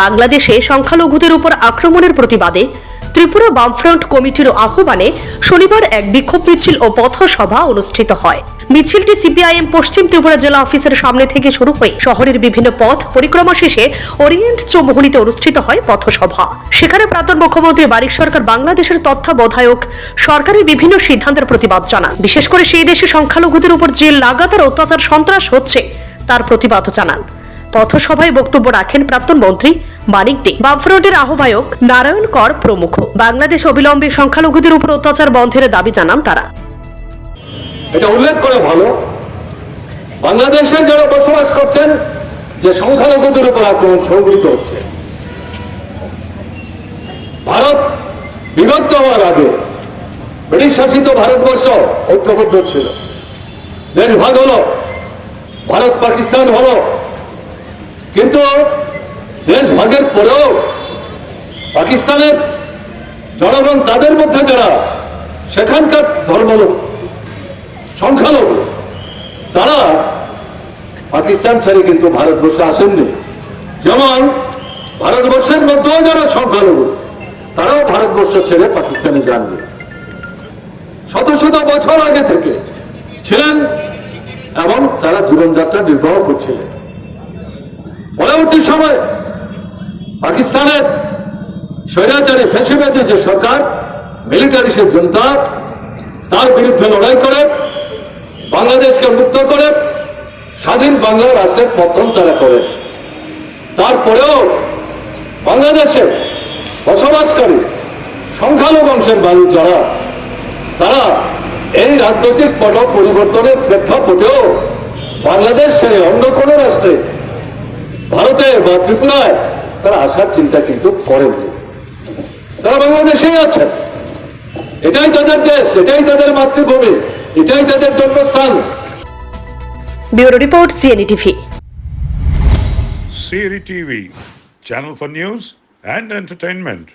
বাংলাদেশে সংখ্যালঘুদের উপর আক্রমণের প্রতিবাদে ত্রিপুরা বামফ্রন্ট কমিটির আহ্বানে শনিবার এক বিক্ষোভ মিছিল ও পথসভা অনুষ্ঠিত হয়। মিছিলটি সিপিআইএম পশ্চিম ত্রিপুরা জেলা অফিসের সামনে থেকে শুরু হয়ে শহরের বিভিন্ন পথ পরিক্রমা শেষে ওরিয়েন্ট চৌমুহনীতে অনুষ্ঠিত হয় পথসভা। সেখানে প্রাক্তন মুখ্যমন্ত্রী বারিক সরকার বাংলাদেশের তত্ত্বাবধায়ক সরকারের বিভিন্ন সিদ্ধান্তের প্রতিবাদ জানান। বিশেষ করে সেই দেশে সংখ্যালঘুদের উপর যে লাগাতার অত্যাচার সন্ত্রাস হচ্ছে তার প্রতিবাদ জানান। পথসভায় বক্তব্য রাখেন প্রাক্তন মন্ত্রী মানিক দে, বামফ্রন্টের আহ্বায়ক নারায়ণ কর প্রমুখ। বাংলাদেশ অবিলম্বে সংখ্যালঘুদের উপর অত্যাচার বন্ধের দাবি জানান তারা। এটা উল্লেখ করে ভালো, বাংলাদেশে যারা বসবাস করছেন যে সংখ্যালঘুদের উপর আক্রমণ সংঘটিত হচ্ছে। ভারত বিভক্ত হওয়ার আগে ব্রিটিশ শাসিত ভারতবর্ষ ঐক্যবদ্ধ ছিল। দেশ ভাগ হলো, ভারত পাকিস্তান হলো, কিন্তু দেশ ভাগের পরেও পাকিস্তানের জনগণ তাদের মধ্যে যারা সেখানকার ধর্মলোক সংখ্যালঘু তারা পাকিস্তান ছেড়ে কিন্তু ভারতবর্ষে আসেননি। যেমন ভারতবর্ষের মধ্যেও যারা সংখ্যালঘু তারাও ভারতবর্ষ ছেড়ে পাকিস্তানে যাননি। শত শত বছর আগে থেকে ছিলেন এবং তারা জীবনযাত্রা নির্বাহ করছিলেন। পরবর্তী সময় পাকিস্তানের স্বৈরাচারী ফ্যাসিবাদী যে সরকার, মিলিটারি সে জনতা, তার বিরুদ্ধে লড়াই করে বাংলাদেশকে মুক্ত করে স্বাধীন বাংলা রাষ্ট্রের পতন তারা করেন। তারপরেও বাংলাদেশে বসবাসকারী সংখ্যালঘু অংশের মানুষ যারা তারা এই রাজনৈতিক পট পরিবর্তনের প্রেক্ষাপটেও বাংলাদেশ ছেড়ে অন্য কোনো রাষ্ট্রে, ভারতে বা ত্রিপুরায় তারা আসার চিন্তা কিন্তু করেননি। তারা বাংলাদেশেই আছেন। এটাই তাদের দেশ, এটাই তাদের মাতৃভূমি, এটাই তাদের জন্মস্থান। Bureau report, CNE TV. CNE TV, channel for news and entertainment.